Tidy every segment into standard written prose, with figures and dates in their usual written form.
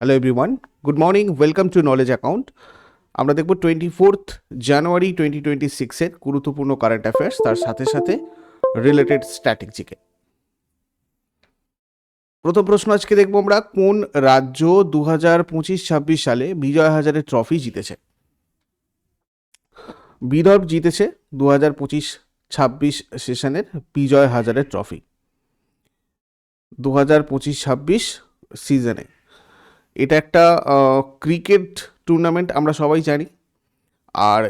Hello everyone, good morning, welcome to knowledge account. আমরা দেখব 24th জানুয়ারি 2026-এর গুরুত্বপূর্ণ কারেন্ট অ্যাফেয়ার্স, তার সাথে সাথে রিলেটেড স্ট্র্যাটেজিকে। প্রথম প্রশ্ন আজকে দেখব আমরা, কোন রাজ্য 2025-26 সালে বিজয় হাজারে ট্রফি জিতেছে? বিদর্ভ জিতেছে 2025-26 সেশনের বিজয় হাজারে ট্রফি 2025-26 সিজনে। এটা একটা ক্রিকেট টুর্নামেন্ট, আমরা সবাই জানি। আর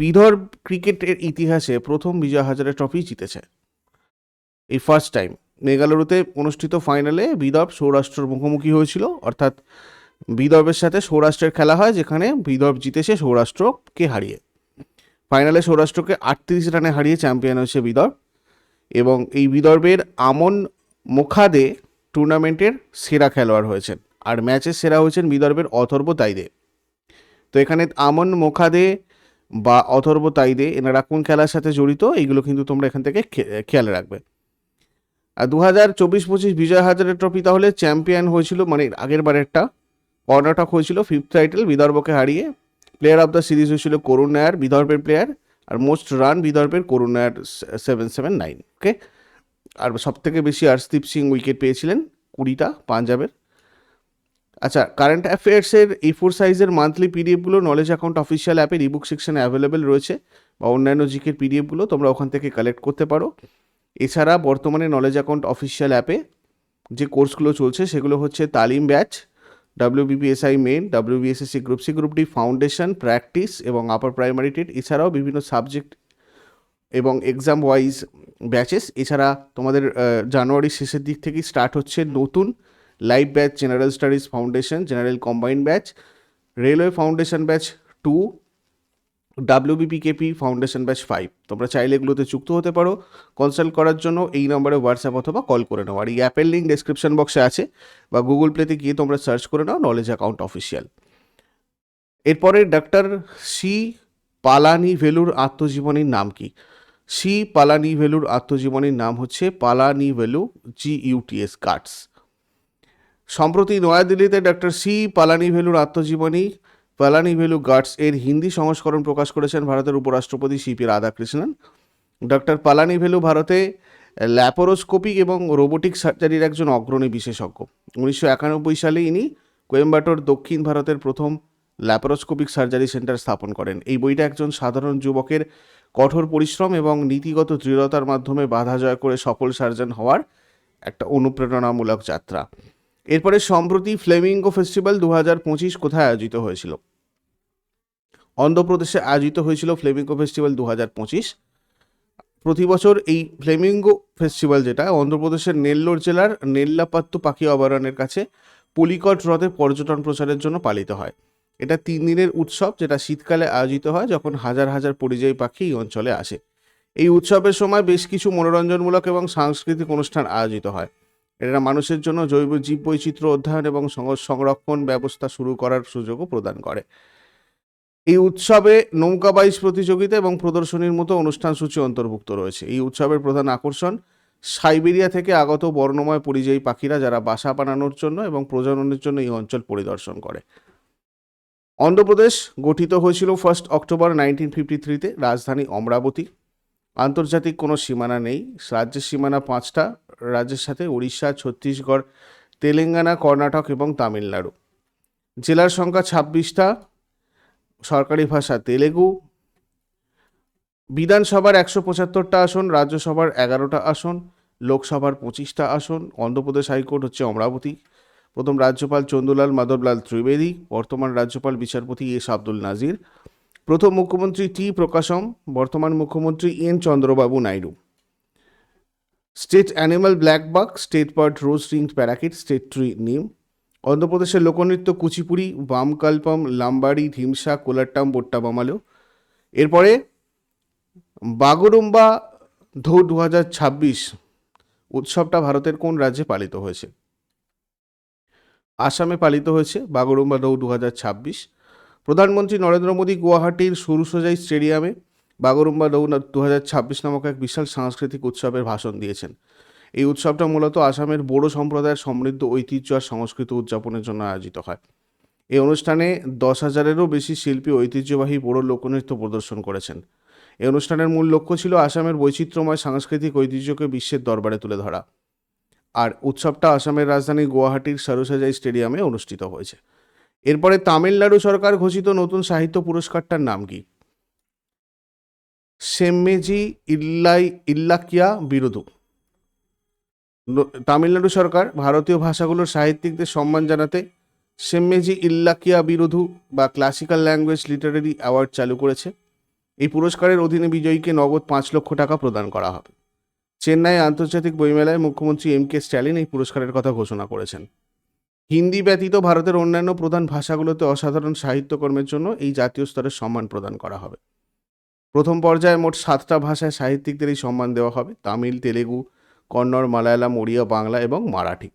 বিদর্ভ ক্রিকেটের ইতিহাসে প্রথম বিজয় হাজারে ট্রফি জিতেছে, এই ফার্স্ট টাইম। বেঙ্গালুরুতে অনুষ্ঠিত ফাইনালে বিদর্ভ সৌরাষ্ট্রের মুখোমুখি হয়েছিল, অর্থাৎ বিদর্ভের সাথে সৌরাষ্ট্রের খেলা হয়, যেখানে বিদর্ভ জিতেছে সৌরাষ্ট্রকে হারিয়ে। ফাইনালে সৌরাষ্ট্রকে 38 রানে হারিয়ে চ্যাম্পিয়ন হয়েছে বিদর্ভ, এবং এই বিদর্ভের আমন মোখাদে টুর্নামেন্টের সেরা খেলোয়াড় হয়েছেন, আর ম্যাচের সেরা হয়েছেন বিদর্ভের অথর্ব তাইদে। তো এখানে আমন মোখাদে বা অথর্ব তাইদে এনারা কোন খেলার সাথে জড়িত, এইগুলো কিন্তু তোমরা এখান থেকে খেয়াল রাখবে। আর 2024-25 বিজয় হাজারে ট্রফি তাহলে চ্যাম্পিয়ন হয়েছিল, মানে আগের বারেরটা কর্ণাটক হয়েছিল, 5th টাইটেল বিদর্ভকে হারিয়ে। প্লেয়ার অফ দ্য সিরিজ হয়েছিল করুণ নায়ার, বিদর্ভের প্লেয়ার। আর মোস্ট রান বিদর্ভের করুণ নায়ার 779, ওকে। আর সব থেকে বেশি হর্ষদীপ সিং উইকেট পেয়েছিলেন 20টা, পাঞ্জাবের। আচ্ছা, কারেন্ট অ্যাফেয়ার্সের A4 সাইজের মান্থলি পিডিএফগুলো নলেজ অ্যাকাউন্ট অফিসিয়াল অ্যাপের ইবুক সেকশনে অ্যাভেলেবেল রয়েছে, বা অন্যান্য জিকের পিডিএফগুলো তোমরা ওখান থেকে কালেক্ট করতে পারো। এছাড়া বর্তমানে নলেজ অ্যাকাউন্ট অফিসিয়াল অ্যাপে যে কোর্সগুলো চলছে সেগুলো হচ্ছে তালিম batch, WBPSI main, WBSSC group C group D foundation, practice এবং আপার প্রাইমারি টেট, এছাড়াও বিভিন্ন সাবজেক্ট এবং এক্সাম ওয়াইজ ব্যাচেস। এছাড়া তোমাদের জানুয়ারির শেষের দিক থেকেই স্টার্ট হচ্ছে নতুন live batch, general studies foundation, general combined batch, railway foundation batch 2, WBPKP foundation batch 5। তোমরা চাইলে এগুলোতে যুক্ত হতে পারো। কনসাল্ট করার জন্য এই নম্বরে হোয়াটসঅ্যাপ অথবা কল করে নাও। আর এই অ্যাপের লিঙ্ক ডেসক্রিপশন বক্সে আছে, বা গুগল প্লেতে গিয়ে তোমরা সার্চ করে নাও নলেজ অ্যাকাউন্ট অফিসিয়াল। এরপরে ডক্টর সি পালানিভেলুর আত্মজীবনীর নাম কি? সি পালানিভেলুর আত্মজীবনীর নাম হচ্ছে পালানিভেলু GUTS গার্ডস। সম্প্রতি নয়াদিল্লিতে ডক্টর সি পালানিভেলুর আত্মজীবনী পালানিভেলু গার্ডস এর হিন্দি সংস্করণ প্রকাশ করেছেন ভারতের উপরাষ্ট্রপতি CP রাধাকৃষ্ণন। ডক্টর পালানিভেলু ভারতে ল্যাপারোস্কোপিক এবং রোবোটিক সার্জারির একজন অগ্রণী বিশেষজ্ঞ। 1991 সালে ইনি কোয়েম্বাটোর দক্ষিণ ভারতের প্রথম ল্যাপারোস্কোপিক সার্জারি সেন্টার স্থাপন করেন। এই বইটা একজন সাধারণ যুবকের কঠোর পরিশ্রম এবং নীতিগত দৃঢ়তার মাধ্যমে বাধা জয় করে সফল সার্জন হওয়ার একটা অনুপ্রেরণামূলক যাত্রা। এরপরে সম্প্রতি ফ্লেমিঙ্গো ফেস্টিভ্যাল 2025 কোথায় আয়োজিত হয়েছিল? অন্ধ্রপ্রদেশে আয়োজিত হয়েছিল ফ্লেমিঙ্গো ফেস্টিভ্যাল 2025। প্রতি বছর এই ফ্লেমিঙ্গো ফেস্টিভ্যাল, যেটা অন্ধ্রপ্রদেশের নেল্লোর জেলার নেল্লাপাত্তু পাখি অভয়ারণ্যের কাছে পুলিকট হ্রদে পর্যটন প্রচারের জন্য পালিত হয়। এটা 3 দিনের উৎসব, যেটা শীতকালে আয়োজিত হয়, যখন হাজার হাজার পরিযায়ী পাখি এই অঞ্চলে আসে। এই উৎসবের সময় বেশ কিছু মনোরঞ্জনমূলক এবং সাংস্কৃতিক অনুষ্ঠান আয়োজিত হয়। এরা মানুষের জন্য জৈব জীববৈচিত্র্য অধ্যয়ন এবং সংরক্ষণ ব্যবস্থা শুরু করার সুযোগও প্রদান করে। এই উৎসবে নৌকা বাইচ প্রতিযোগিতা এবং প্রদর্শনীর মতো অনুষ্ঠান সূচি অন্তর্ভুক্ত রয়েছে। এই উৎসবের প্রধান আকর্ষণ সাইবেরিয়া থেকে আগত বর্ণময় পরিযায়ী পাখিরা, যারা বাসা বানানোর জন্য এবং প্রজননের জন্য এই অঞ্চল পরিদর্শন করে। অন্ধ্রপ্রদেশ গঠিত হয়েছিল 1 অক্টোবর 1953-তে, রাজধানী অমরাবতী। আন্তর্জাতিক কোনো সীমানা নেই। রাজ্যের সীমানা 5টা, রাজ্যের সাথে উড়িষ্যা, ছত্তিশগড়, তেলেঙ্গানা, কর্ণাটক এবং তামিলনাড়ু। জেলার সংখ্যা 26টা, সরকারি ভাষা তেলেগু। বিধানসভার 175টা আসন, রাজ্যসভার 11টা আসন, লোকসভার 25টা আসন। অন্ধ্রপ্রদেশ হাইকোর্ট হচ্ছে অমরাবতী। প্রথম রাজ্যপাল চন্দুলাল মাধবলাল ত্রিবেদী, বর্তমান রাজ্যপাল বিচারপতি S আব্দুল নাজির। প্রথম মুখ্যমন্ত্রী T প্রকাশম, বর্তমান মুখ্যমন্ত্রী N Chandrababu Naidu. State animal black বাক, স্টেট বার্ড রোজ রিংড প্যারাকিট, স্টেট ট্রি নিম। অন্ধ্রপ্রদেশের লোকনৃত্য কুচিপুড়ি, বামকাল্পম, লাম্বাড়ি, ঢিমসা, কোলাট্টাম, বোট্টাবামালো। এরপরে বাগরুম্বা ধৌ 2026 উৎসবটা ভারতের কোন রাজ্যে পালিত হয়েছে? আসামে পালিত হয়েছে বাগরুম্বা ধৌ 2026। প্রধানমন্ত্রী নরেন্দ্র মোদী গুয়াহাটির সুরুসজাই স্টেডিয়ামে বাগরুম্বা ধৌ 2026 নামক এক বিশাল সাংস্কৃতিক উৎসবের ভাষণ দিয়েছেন। এই উৎসবটা মূলত আসামের বোডো সম্প্রদায়ের সমৃদ্ধ ঐতিহ্য আর সংস্কৃতি উদযাপনের জন্য আয়োজিত হয়। এই অনুষ্ঠানে 10,000-এরও বেশি শিল্পী ঐতিহ্যবাহী বোডো লোকনৃত্য প্রদর্শন করেছেন। এই অনুষ্ঠানের মূল লক্ষ্য ছিল আসামের বৈচিত্র্যময় সাংস্কৃতিক ঐতিহ্যকে বিশ্বের দরবারে তুলে ধরা। আর উৎসবটা আসামের রাজধানী গুয়াহাটির সরুসাজাই স্টেডিয়ামে অনুষ্ঠিত হয়েছে। এরপরে তামিলনাড়ু সরকার ঘোষিত নতুন সাহিত্য পুরস্কারটার নাম কি? সেম্মেজি ইল্লাকিয়া বিরুধু। তামিলনাড়ু সরকার ভারতীয় ভাষাগুলোর সাহিত্যিকদের সম্মান জানাতে সেম্মেজি ইল্লাকিয়া বিরুধু বা ক্লাসিক্যাল ল্যাঙ্গুয়েজ লিটারেরি অ্যাওয়ার্ড চালু করেছে। এই পুরস্কারের অধীনে বিজয়ীকে নগদ 5 লক্ষ টাকা প্রদান করা হবে। চেন্নাই আন্তর্জাতিক বইমেলায় মুখ্যমন্ত্রী এম.কে. স্ট্যালিন এই পুরস্কারের কথা ঘোষণা করেছেন। হিন্দি ব্যতীত ভারতের অন্যান্য প্রধান ভাষাগুলোতে অসাধারণ সাহিত্যকর্মের জন্য এই জাতীয় স্তরের সম্মান প্রদান করা হবে। প্রথম পর্যায়ে মোট 7টা ভাষায় সাহিত্যিকদের এই সম্মান দেওয়া হবে: তামিল, তেলেগু, কন্নড়, মালায়ালাম, ওড়িয়া, বাংলা এবং মারাঠি।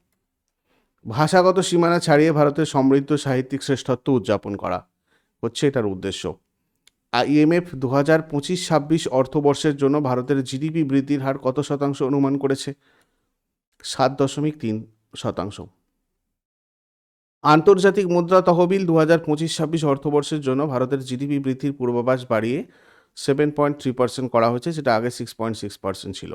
ভাষাগত সীমানা ছাড়িয়ে ভারতের সমৃদ্ধ সাহিত্যিক শ্রেষ্ঠত্ব উদযাপন করা হচ্ছে এটার উদ্দেশ্য। IMF 2025-26 অর্থবর্ষের জন্য ভারতের জিডিপি বৃদ্ধির হার কত শতাংশ অনুমান করেছে? 7.3%। আন্তর্জাতিক মুদ্রা তহবিল 2025-26 অর্থবর্ষের জন্য ভারতের জিডিপি বৃদ্ধির পূর্বাভাস বাড়িয়ে 7.3% করা হয়েছে, যেটা আগে 6.6% ছিল।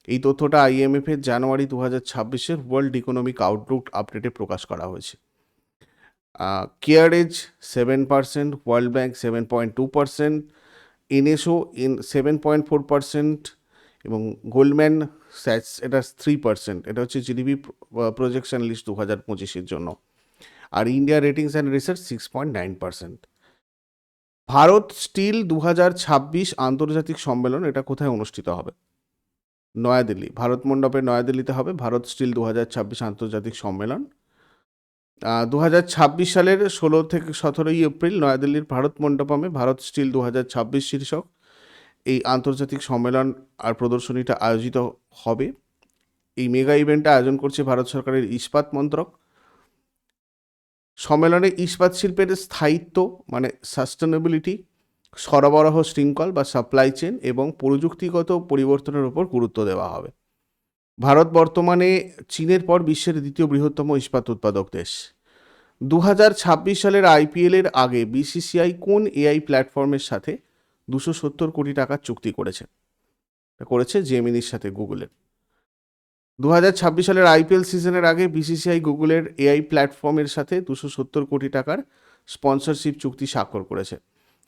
এই তথ্যটা IMF এর জানুয়ারি 2026-এর ওয়ার্ল্ড ইকোনমিক আউটলুক আপডেটে প্রকাশ করা হয়েছে। কেয়ারেজ 7%, ওয়ার্ল্ড ব্যাংক 7.2%, NSO 7.4% এবং গোল্ডম্যান স্যাচস এটা 3%। এটা হচ্ছে জিডিপি প্রজেকশন লিস্ট 2025-এর জন্য। আর India ratings and research 6.9%। Bharat steel 2026 আন্তর্জাতিক সম্মেলন এটা কোথায় অনুষ্ঠিত হবে? নয়াদিল্লি, ভারত মণ্ডপে নয়াদিল্লিতে হবে ভারত স্টিল 2026 আন্তর্জাতিক সম্মেলন। 2026 সালের 16 থেকে 17 এপ্রিল নয়াদিল্লির ভারত মণ্ডপমে ভারত স্টিল 2026 শীর্ষক এই আন্তর্জাতিক সম্মেলন আর প্রদর্শনীটা আয়োজিত হবে। এই মেগা ইভেন্টটা আয়োজন করছে ভারত সরকারের ইস্পাত মন্ত্রক। সম্মেলনে ইস্পাত শিল্পের স্থায়িত্ব মানে সাস্টেনেবিলিটি, সরবরাহ শৃঙ্খল বা সাপ্লাই চেন এবং প্রযুক্তিগত পরিবর্তনের উপর গুরুত্ব দেওয়া হবে। ভারত বর্তমানে চীনের পর বিশ্বের দ্বিতীয় বৃহত্তম ইস্পাত উৎপাদক দেশ। 2026 সালের IPL এর আগে BCCI কোন AI প্ল্যাটফর্মের সাথে 270 কোটি টাকার চুক্তি করেছে জেমিনির সাথে গুগলের। 2026 সালের IPL সিজনের আগে BCCI গুগলের AI প্ল্যাটফর্মের সাথে 270 কোটি টাকার স্পন্সরশিপ চুক্তি স্বাক্ষর করেছে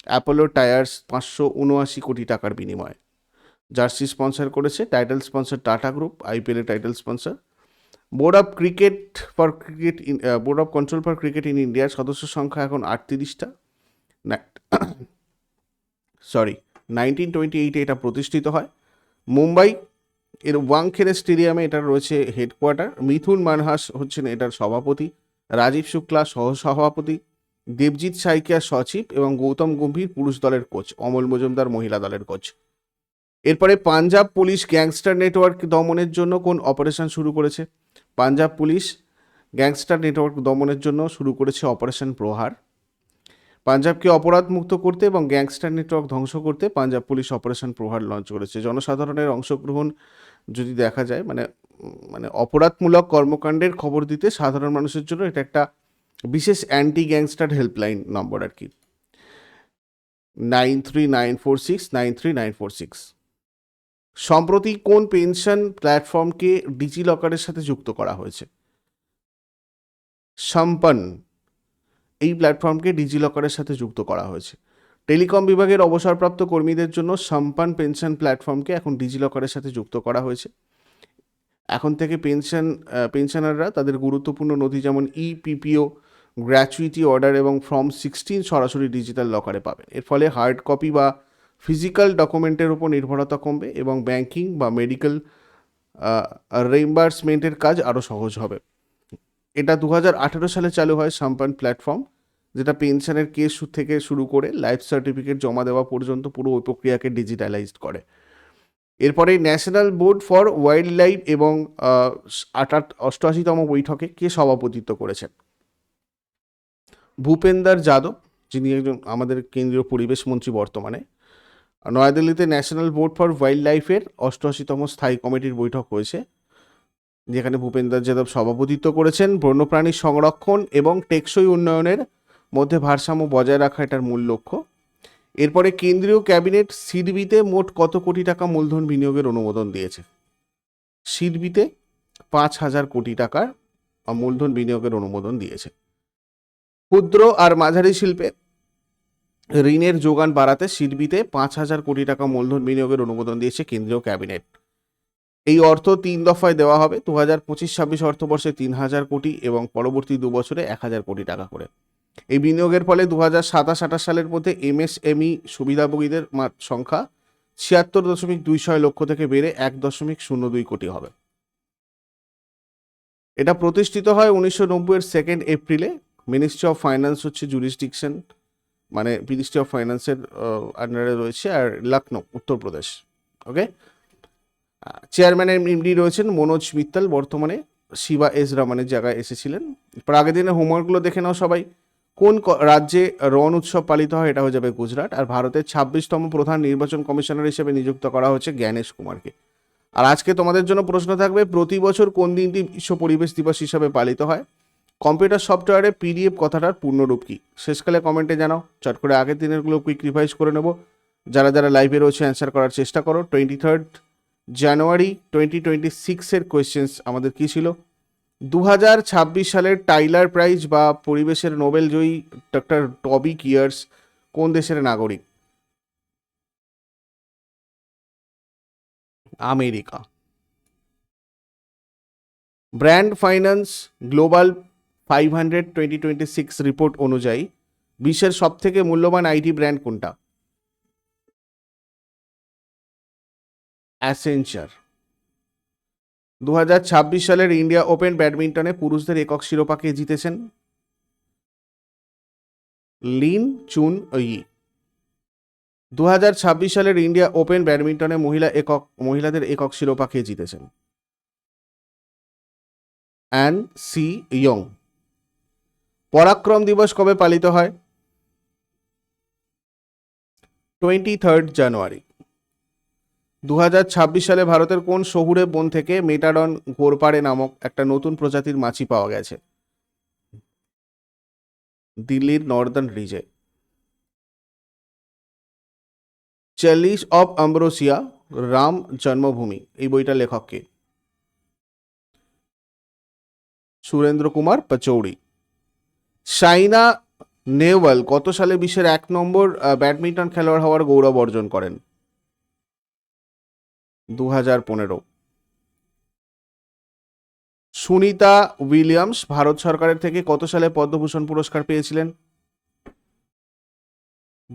অ্যাপোলো টায়ার্স 579 কোটি টাকার বিনিময়ে। জার্সি স্পন্সর করেছে title sponsor tata group, IPL এর title sponsor. Board of control for cricket in ইন্ডিয়ার সদস্য সংখ্যা এখন 38টা। 1928-এ এটা প্রতিষ্ঠিত হয়। মুম্বাই এর ওয়াংখেড়ে স্টেডিয়ামে এটার রয়েছে হেডকোয়ার্টার। মিথুন মানহাস হচ্ছেন এটার সভাপতি, রাজীব শুক্লা সহসভাপতি, দেবজিৎ সাইকিয়া সচিব এবং গৌতম গম্ভীর পুরুষ দলের কোচ, অমল মজুমদার মহিলা দলের কোচ। এরপরে পাঞ্জাব পুলিশ গ্যাংস্টার নেটওয়ার্ক দমনের জন্য কোন অপারেশন শুরু করেছে? পাঞ্জাব পুলিশ গ্যাংস্টার নেটওয়ার্ক দমনের জন্য শুরু করেছে অপারেশন প্রহার। পাঞ্জাবকে অপরাধ মুক্ত করতে এবং গ্যাংস্টার নেটওয়ার্ক ধ্বংস করতে পাঞ্জাব পুলিশ অপারেশন প্রহার লঞ্চ করেছে। জনসাধারণের অংশগ্রহণ যদি দেখা যায় মানে অপরাধমূলক কর্মকাণ্ডের খবর দিতে সাধারণ মানুষের জন্য এটা একটা বিশেষ অ্যান্টি গ্যাংস্টার হেল্পলাইন নম্বর আর কি, 9394693946। সম্প্রতি কোন পেনশন প্ল্যাটফর্মকে ডিজিলকারের সাথে যুক্ত করা হয়েছে? সম্পন্ন, এই প্ল্যাটফর্মকে ডিজিলকারের সাথে যুক্ত করা হয়েছে। টেলিকম বিভাগের অবসরপ্রাপ্ত কর্মীদের জন্য সম্পন্ন পেনশন প্ল্যাটফর্মকে এখন ডিজিলকারের সাথে যুক্ত করা হয়েছে। এখন থেকে পেনশনাররা তাদের গুরুত্বপূর্ণ নথি যেমন EPPO, গ্র্যাচুইটি অর্ডার এবং ফর্ম 16 সরাসরি ডিজিটাল লকারে পাবেন। এর ফলে হার্ড কপি বা ফিজিক্যাল ডকুমেন্টের উপর নির্ভরতা কমবে এবং ব্যাংকিং বা মেডিকেল রিইম্বার্সমেন্টের কাজ আরও সহজ হবে। এটা 2018 সালে চালু হয় সম্পন্ন প্ল্যাটফর্ম, যেটা পেনশনের কেস থেকে শুরু করে লাইফ সার্টিফিকেট জমা দেওয়া পর্যন্ত পুরো ওই প্রক্রিয়াকে ডিজিটালাইজড করে। এরপরে national board for wild life এবং 88তম বৈঠকে কে সভাপতিত্ব করেছেন? ভূপেন্দর যাদব, যিনি একজন আমাদের কেন্দ্রীয় পরিবেশ মন্ত্রী বর্তমানে। নয়াদিল্লিতে ন্যাশনাল বোর্ড ফর ওয়াইল্ড লাইফের 88তম স্থায়ী কমিটির বৈঠক হয়েছে। যেখানে ভূপেন্দ্র যাদব সভাপতিত্ব করেছেন। বন্যপ্রাণী সংরক্ষণ এবং টেকসই উন্নয়নের মধ্যে ভারসাম্য বজায় রাখা এটার মূল লক্ষ্য। এরপরে কেন্দ্রীয় ক্যাবিনেট সিডবিতে মোট কত কোটি টাকা মূলধন বিনিয়োগের অনুমোদন দিয়েছে? সিডবিতে 5,000 কোটি টাকার মূলধন বিনিয়োগের অনুমোদন দিয়েছে। ক্ষুদ্র আর মাঝারি শিল্পে ঋণের যোগান বাড়াতে সিডবিতে 5,000 কোটি টাকা মূলধন বিনিয়োগের অনুমোদন দিয়েছে কেন্দ্রীয় ক্যাবিনেট। এই অর্থ 3 দফায় দেওয়া হবে, 2025-26 অর্থবর্ষে 3,000 কোটি এবং পরবর্তী 2 বছরে 1,000 কোটি টাকা করে। এই বিনিয়োগের ফলে 2027-28 সালের মধ্যে এমএসএমই সুবিধাভোগীদের সংখ্যা 76.26 লক্ষ থেকে বেড়ে 1.02 কোটি হবে। এটা প্রতিষ্ঠিত হয় 1990-এর 2 এপ্রিলে। মিনিস্ট্রি অফ ফাইন্যান্স হচ্ছে জুরিসডিকশন, মানে মিনিস্ট্রি অফ ফাইন্যান্সের আন্ডারে রয়েছে, আর লখনৌ উত্তরপ্রদেশ। ওকে, চেয়ারম্যান এমডি রয়েছেন মনোজ মিত্তাল, বর্তমানে শিবা এস রমনের জায়গায় এসেছিলেন। আগের দিনের হোমওয়ার্কগুলো দেখে নাও সবাই। কোন রাজ্যে রণ উৎসব পালিত হয়? এটা হয়ে যাবে গুজরাট। আর ভারতের 26তম প্রধান নির্বাচন কমিশনার হিসেবে নিযুক্ত করা হচ্ছে জ্ঞানেশ কুমারকে। আর আজকে তোমাদের জন্য প্রশ্ন থাকবে, প্রতি বছর কোন দিনটি বিশ্ব পরিবেশ দিবস হিসাবে পালিত হয়? কম্পিউটার সফটওয়্যারে পিডিএফ কথাটার পূর্ণরূপ কি? শেষকালে কমেন্টে জানাও। চট করে আগের দিনেরগুলো কুইক রিভাইজ করে নেব। যারা যারা লাইভে রয়েছে অ্যান্সার করার চেষ্টা করো। 23 জানুয়ারি 2026-এর কোয়েশ্চেন্স আমাদের কি ছিল? 2026 সালের টাইলার প্রাইজ বা পরিবেশের নোবেল জয়ী ডক্টর টবি কিয়ার্স কোন দেশের নাগরিক? America. Brand finance global 500 2026 report অনুযায়ী বিশ্বের সবথেকে মূল্যবান আইটি ব্র্যান্ড কোনটা? অ্যাসেঞ্চার। 2026 সালের ইন্ডিয়া ওপেন ব্যাডমিন্টনে পুরুষদের একক শিরোপা কে জিতেছেন? লিন চুন ই। 2026 সালের ইন্ডিয়া ওপেন ব্যাডমিন্টনে মহিলাদের একক শিরোপা কে জিতেছেন? An C young. পরাক্রম দিবস কবে পালিত হয়? 23 জানুয়ারি। 2026 সালে ভারতের কোন শহুরে বন থেকে মেটাডন ঘোরপাড়ে নামক একটা নতুন প্রজাতির মাছি পাওয়া গেছে? দিল্লির নর্দার্ন রিজে। চেলিস অফ আম্ব্রোসিয়া রাম জন্মভূমি এই বইটার লেখক কে? সুরেন্দ্র কুমার পচৌড়ি। সাইনা নেহওয়াল কত সালে বিশ্বের 1 নম্বর ব্যাডমিন্টন খেলোয়াড় হওয়ার গৌরব অর্জন করেন? 2015। সুনিতা উইলিয়ামস ভারত সরকারের থেকে কত সালে পদ্মভূষণ পুরস্কার পেয়েছিলেন?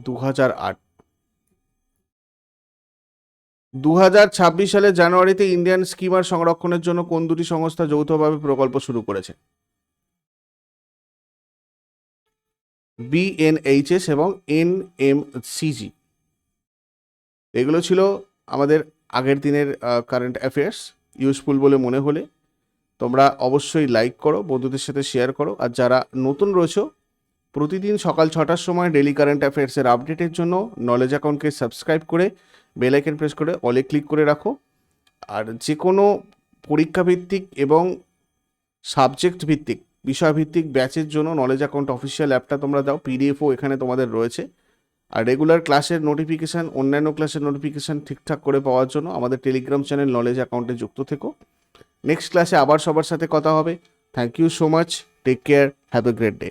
2008। 2026 সালের জানুয়ারিতে ইন্ডিয়ান স্কিমার সংরক্ষণের জন্য কোন দুটি সংস্থা যৌথভাবে প্রকল্প শুরু করেছে? বিএনএইচএস এবং এনএমসিজি। এগুলো ছিল আমাদের আগের দিনের কারেন্ট অ্যাফেয়ার্স। ইউজফুল বলে মনে হলে তোমরা অবশ্যই লাইক করো, বন্ধুদের সাথে শেয়ার করো। আর যারা নতুন রয়েছো, প্রতিদিন সকাল 6টার সময় ডেলি কারেন্ট অ্যাফেয়ার্সের আপডেটের জন্য নলেজ অ্যাকাউন্টকে সাবস্ক্রাইব করে বেল আইকন প্রেস করে অলে ক্লিক করে রাখো। আর যে কোনো পরীক্ষাভিত্তিক এবং সাবজেক্ট ভিত্তিক বিষয়ভিত্তিক ব্যাচের জন্য নলেজ অ্যাকাউন্ট অফিসিয়াল অ্যাপটা তোমরা দাও, পিডিএফও এখানে তোমাদের রয়েছে। আর রেগুলার ক্লাসের নোটিফিকেশান, অন্যান্য ক্লাসের নোটিফিকেশান ঠিকঠাক করে পাওয়ার জন্য আমাদের টেলিগ্রাম চ্যানেল নলেজ অ্যাকাউন্টে যুক্ত থেকো। নেক্সট ক্লাসে আবার সবার সাথে কথা হবে। Thank you so much, take care, have a great day.